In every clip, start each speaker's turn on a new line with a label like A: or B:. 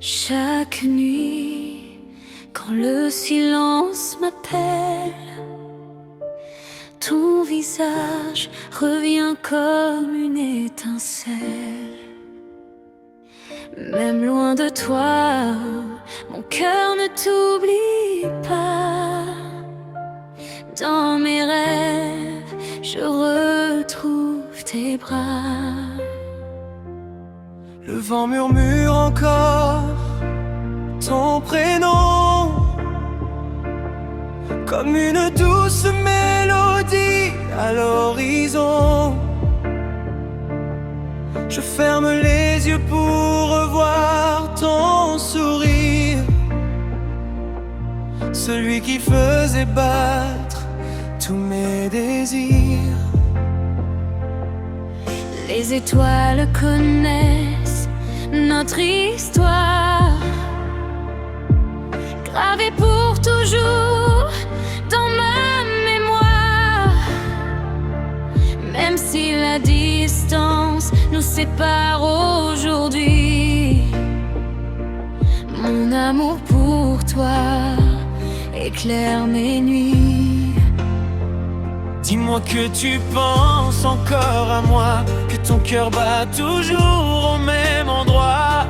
A: Chaque nuit, quand le silence m'appelle, ton visage revient comme une étincelle. Même loin de toi, mon cœur ne t'oublie pas. Dans mes rêves, je retrouve tes bras.
B: Le vent murmure encore ton prénom, comme une douce mélodie à l'horizon. Je ferme les yeux pour revoir ton sourire, celui qui faisait battre tous mes désirs.
A: Les étoiles connaissent notre histoire, gravée pour toujours dans ma mémoire. Même si la distance nous sépare aujourd'hui, mon amour pour toi éclaire mes nuits.
B: Dis-moi que tu penses encore à moi, que ton cœur bat toujours au même endroit.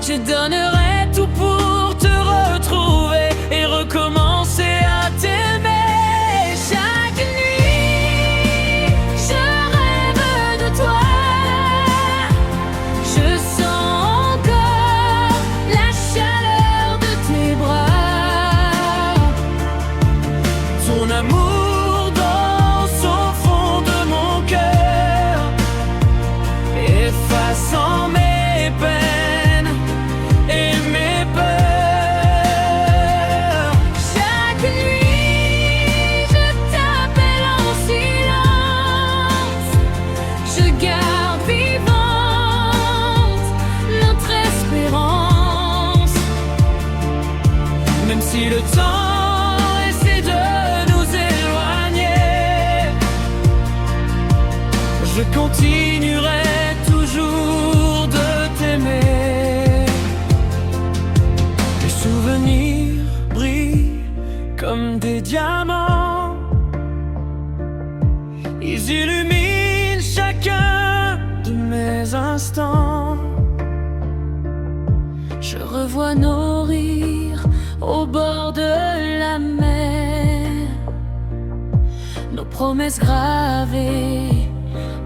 A: Je donnerai tout pour te retrouver et recommencer à t'aimer. Chaque nuit, je rêve de toi. Je sens encore la chaleur de tes bras.
B: Ton amour danse au fond de mon cœur, effaçant mes peines et mes peurs.
A: Chaque nuit, je t'appelle en silence. Je garde vivante notre espérance.
B: Même si le temps essaie de nous éloigner, je continuerai toujours de t'aimer. Les souvenirs brillent comme des diamants, ils illuminent chacun de mes instants.
A: Je revois nos rires au bord de la mer, nos promesses gravées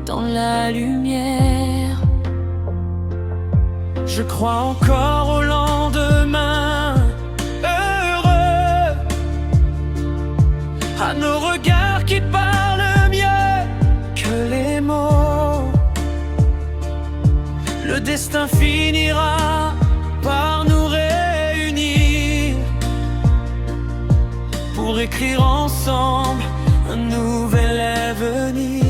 A: dans la lumière.
B: Je crois encore au lendemain, heureux, à nos regards qui parlent mieux que les mots. Le destin finira par nous réunir pour écrire ensemble un nouvel avenir.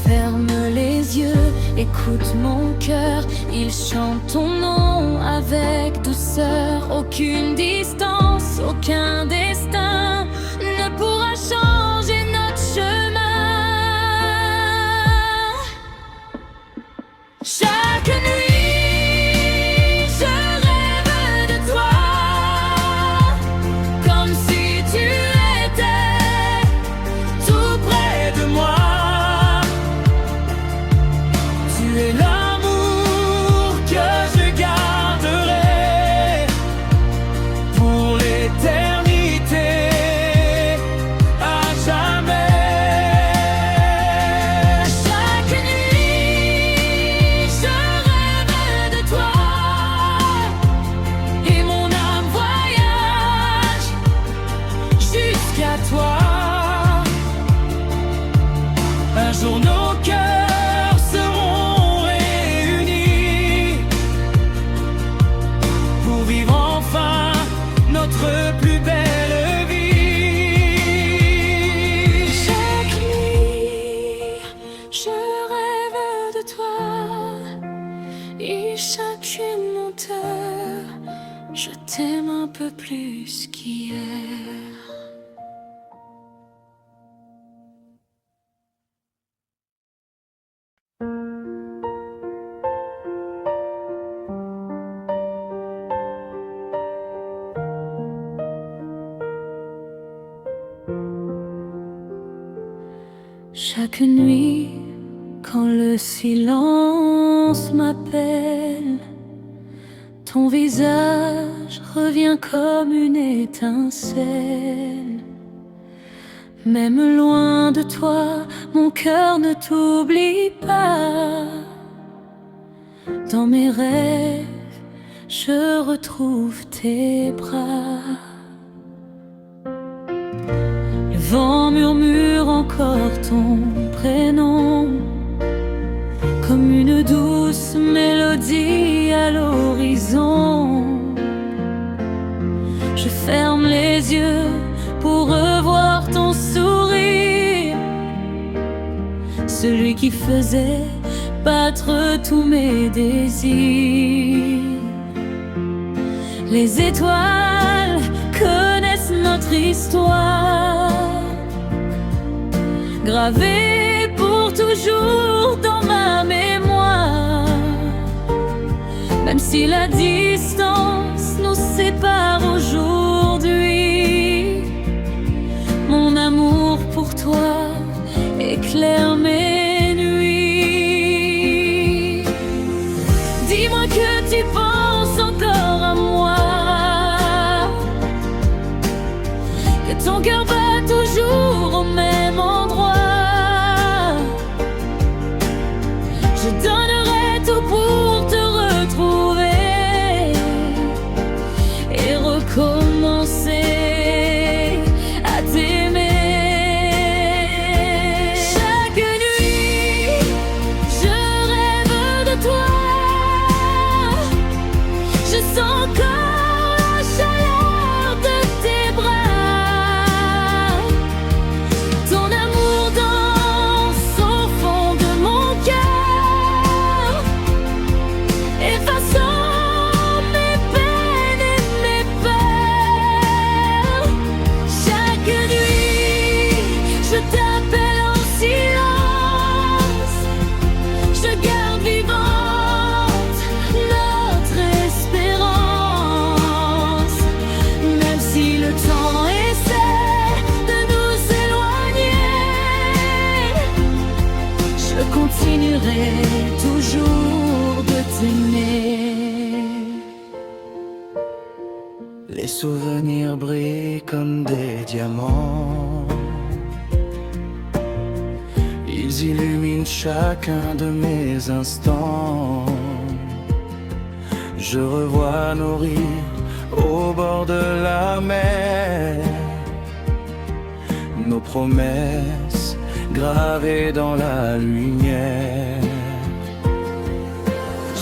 A: Ferme les yeux, écoute mon cœur, il chante ton nom avec douceur. Aucune distance, aucun destin ne pourra changer notre chemin. Chaque nuit, je rêve de toi, comme si tu étais tout près de moi.
B: Tu es l'amour que je garderai pour l'éternité, à jamais.
A: Chaque nuit, je rêve de toi et mon âme voyage jusqu'à toi.
B: Un jour nos cœurs seront réunis pour vivre enfin notre plus belle vie.
A: Chaque nuit, je rêve de toi et chacune monte. Je t'aime un peu plus qu'hier. Chaque nuit, quand le silence m'appelle, ton visage revient comme une étincelle. Même loin de toi, mon cœur ne t'oublie pas. Dans mes rêves, je retrouve tes bras. Le vent murmure encore ton prénom, comme une douce mélodie à l'horizon. Je ferme les yeux pour revoir ton sourire, celui qui faisait battre tous mes désirs. Les étoiles connaissent notre histoire, gravée pour toujours dans ma mémoire. Même si la distance nous sépare aujourd'hui, mon amour pour toi éclaire mes nuits. Dis-moi que tu penses encore à moi, que ton cœur bat toujours au même endroit. Je donnerai tout pour te retrouver et recommencer à t'aimer. Chaque nuit, je rêve de toi. Je sens encore la chaleur de tes bras. Ton amour danse au fond de mon cœur, effaçant mes peines et mes peurs. Chaque nuit, je t'appelle en silence. Je garde vivante notre espérance. Même si le temps essaie de nous éloigner, je continuerai toujours de t'aimer.
B: Les souvenirs brillent comme des diamants. Ils illuminent chacun de mes instants. Je revois nos rires au bord de la mer, nos promesses gravées dans la lumière.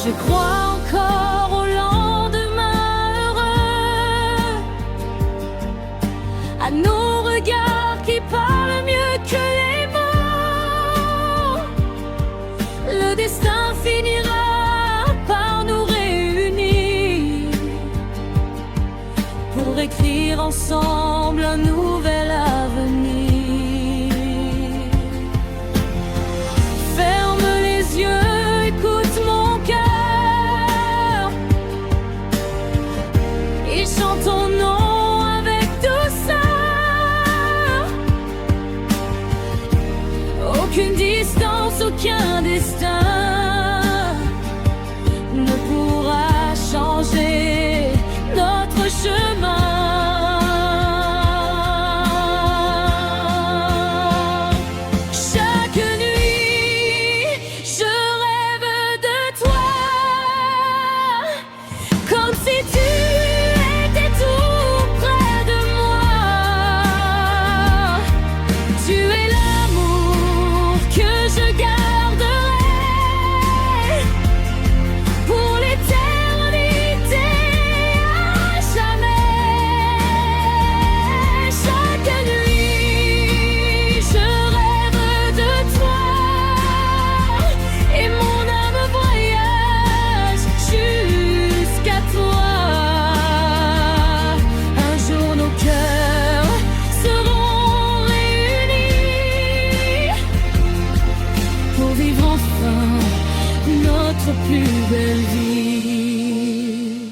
A: Je crois encore au lendemain heureux, à nos regards qui parlent mieux que les mots. Le destin finira par nous réunir pour écrire ensemble un nouvel avenir. Ferme les yeux, écoute mon cœur, il chante ton nom avec douceur. Aucune distance, aucun destin ne pourra changer notre chemin. Chaque nuit, je rêve de toi, comme si tu étais tout près de moi. Tu es l'amour que je garderai pour l'éternité, à jamais. Chaque nuit, je rêve de toi et mon âme voyage jusqu'à toi. Un jour, nos cœurs seront réunis pour vivre enfin notre plus belle vie.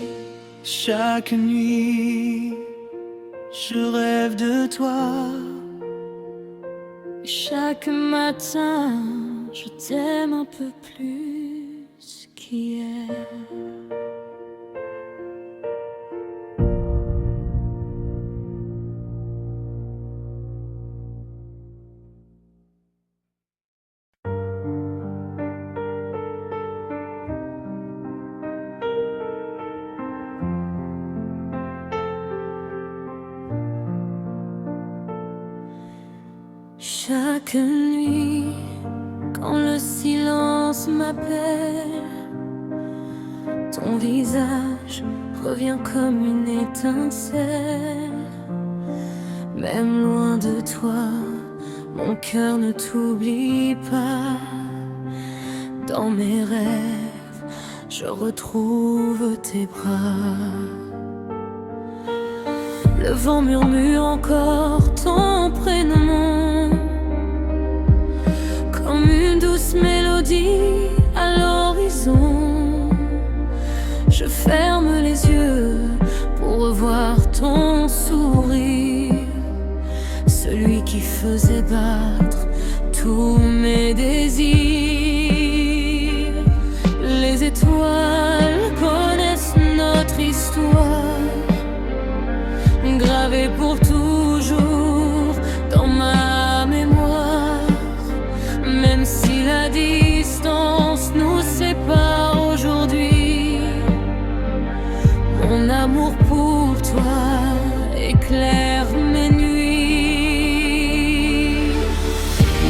B: Chaque nuit, je rêve de toi,
A: Chaque matin, je t'aime un peu plus qu'hier. Chaque nuit, quand le silence m'appelle, ton visage revient comme une étincelle. Même loin de toi, mon cœur ne t'oublie pas. Dans mes rêves, je retrouve tes bras. Le vent murmure encore ton prénom, comme une douce mélodie à l'horizon. Je ferme les yeux pour revoir ton sourire, celui qui faisait battre tous mes désirs. Les étoiles connaissent notre histoire, gravée pour toujours dans ma mémoire. Même si la distance nous sépare aujourd'hui, mon amour pour toi éclaire mes nuits.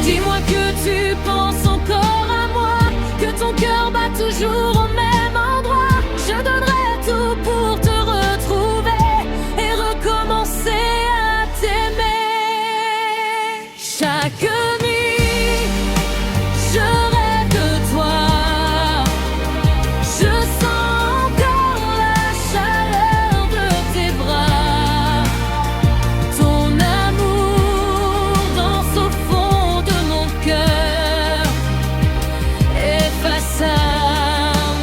A: Dis-moi que tu penses encore à moi, que ton cœur bat toujours au même endroit. Je donnerai tout pour te retrouver et recommencer à t'aimer. Chaque nuit, je rêve de toi. Je sens encore la chaleur de tes bras. Ton amour danse au fond de mon cœur, efface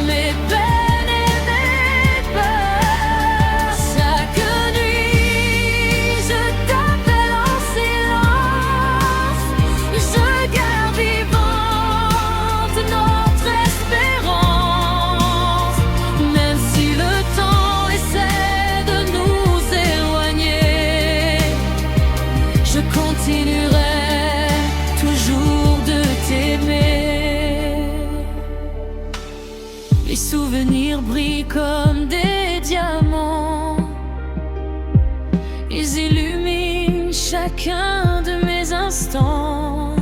A: mes peines et mes peurs. Chaque nuit, je t'appelle en silence. Je garde vivante notre espérance. Même si le temps essaie de nous éloigner, je continuerai toujours de t'aimer. Les souvenirs brillent comme des diamants, ils illuminent chacun de mes instants.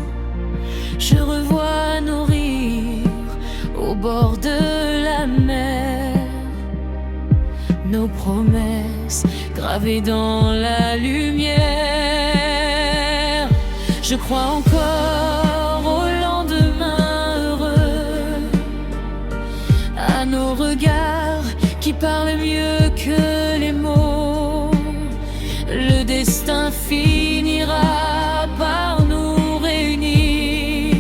A: Je revois nos rires au bord de la mer, nos promesses gravées dans la lumière. Je crois encore au lendemain heureux, à nos regards qui parlent mieux que les mots. Le destin finira par nous réunir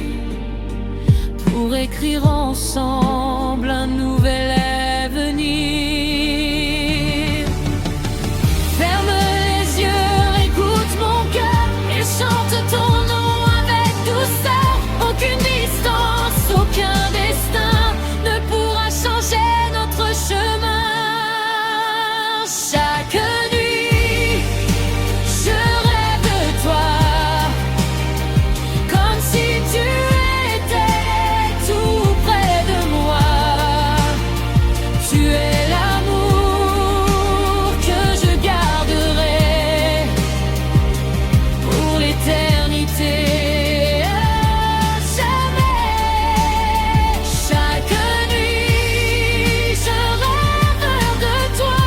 A: pour écrire ensemble un nouvel avenir. Ferme les yeux, écoute mon cœur et chante ton nom avec douceur. Aucune distance, aucun destin ne pourra changer notre chemin. Chaque nuit, je rêve de toi, comme si tu étais tout près de moi. Tu es l'amour que je garderai pour l'éternité. Jamais. Chaque nuit, je rêve de toi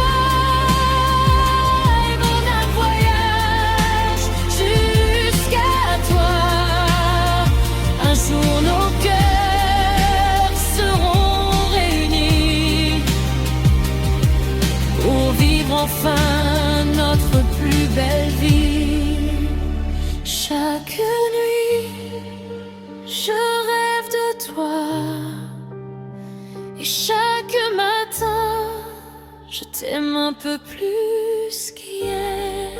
A: et mon voyage jusqu'à toi. Un jour, nos cœurs seront réunis pour vivre enfin notre plus belle vie. Chaque nuit, je rêve de toi et chaque matin, je t'aime un peu plus qu'hier.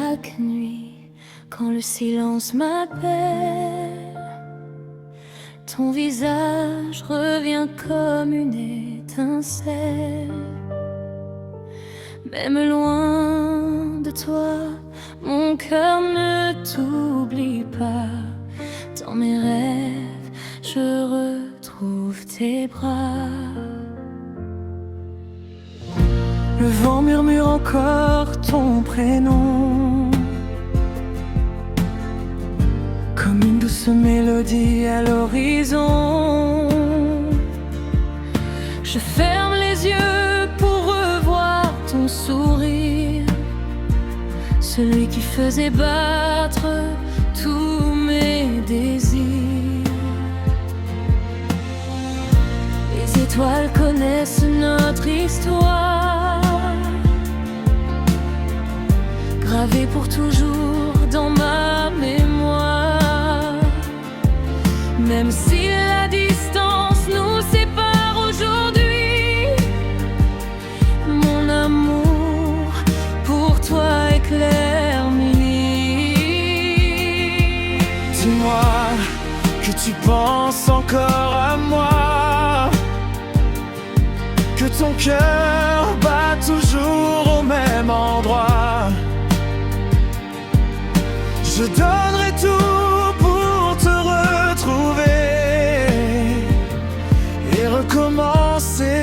A: Chaque nuit, quand le silence m'appelle, ton visage revient comme une étincelle. Même loin de toi, mon cœur ne t'oublie pas. Dans mes rêves, je retrouve tes bras.
B: Le vent murmure encore ton prénom, comme une douce mélodie à l'horizon.
A: Je ferme les yeux pour revoir ton sourire, celui qui faisait battre tous mes désirs. Les étoiles connaissent notre histoire, gravée pour toujours dans ma mémoire. Même si la distance nous sépare aujourd'hui, mon amour pour toi éclaire mes nuits.
B: Dis-moi que tu penses encore à moi, que ton cœur bat toujours au même endroit. Je donnerai tout pour te retrouver et recommencer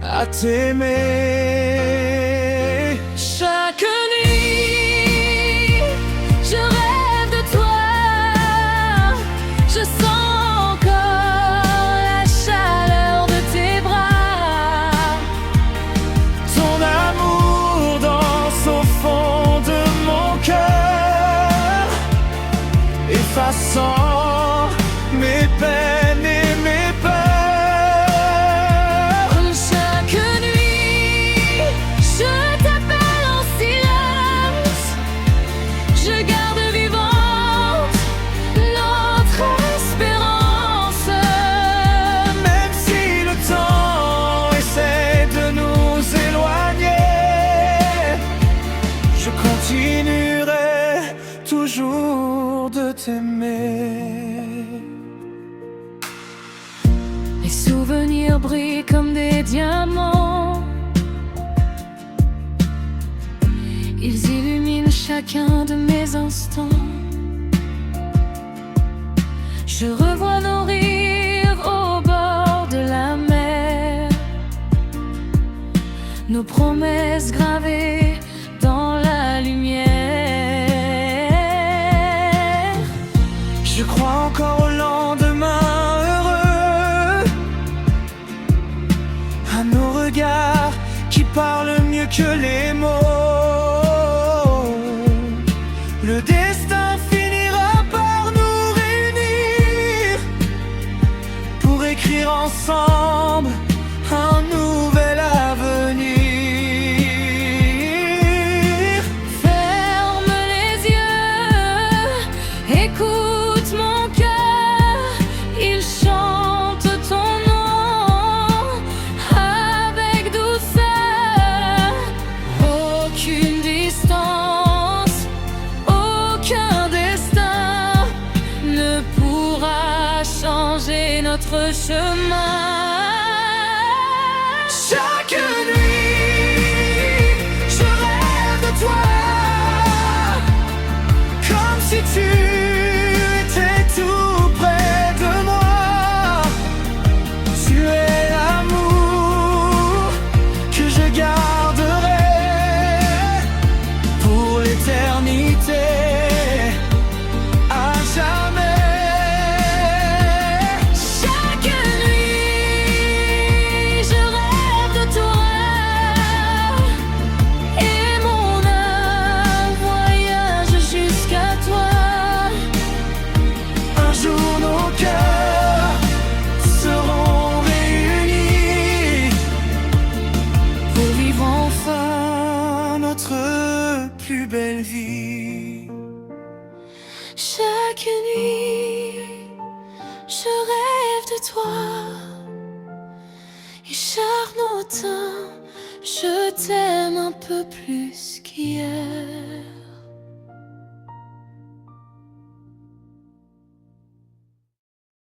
B: à t'aimer.
A: Chaque nuit, je rêve de toi. Je sens encore la chaleur de tes bras.
B: Ton amour danse au fond de mon cœur, effaçant mes peines et mes peurs.
A: Chaque nuit, je t'appelle en silence. Je garde vivante notre espérance.
B: Même si le temps essaie de nous éloigner, je continuerai toujours de t'aimer.
A: Les souvenirs brillent comme des diamants. Ils illuminent chacun de mes instants. Je revois nos rires au bord de la mer, nos promesses gravées dans la lumière.
B: Je crois encore au lendemain heureux, à nos regards qui parlent mieux que les mots. Le destin finira par nous réunir pour écrire ensemble un nouvel avenir.
A: Ferme les yeux, écoute mon cœur, il chante ton nom avec douceur. Aucune distance, aucun destin ne pourra changer notre chemin.
B: Chaque nuit, je rêve de toi, comme si tu étais tout près de moi. Tu es l'amour que je garderai pour l'éternité, à jamais.
A: Chaque nuit, je rêve de toi, et mon âme voyage jusqu'à toi.
B: Un jour nos cœurs seront réunis pour vivre enfin notre plus belle vie.
A: Chaque nuit, je rêve de toi, et Charnotin, je t'aime un peu plus qu'hier. hier.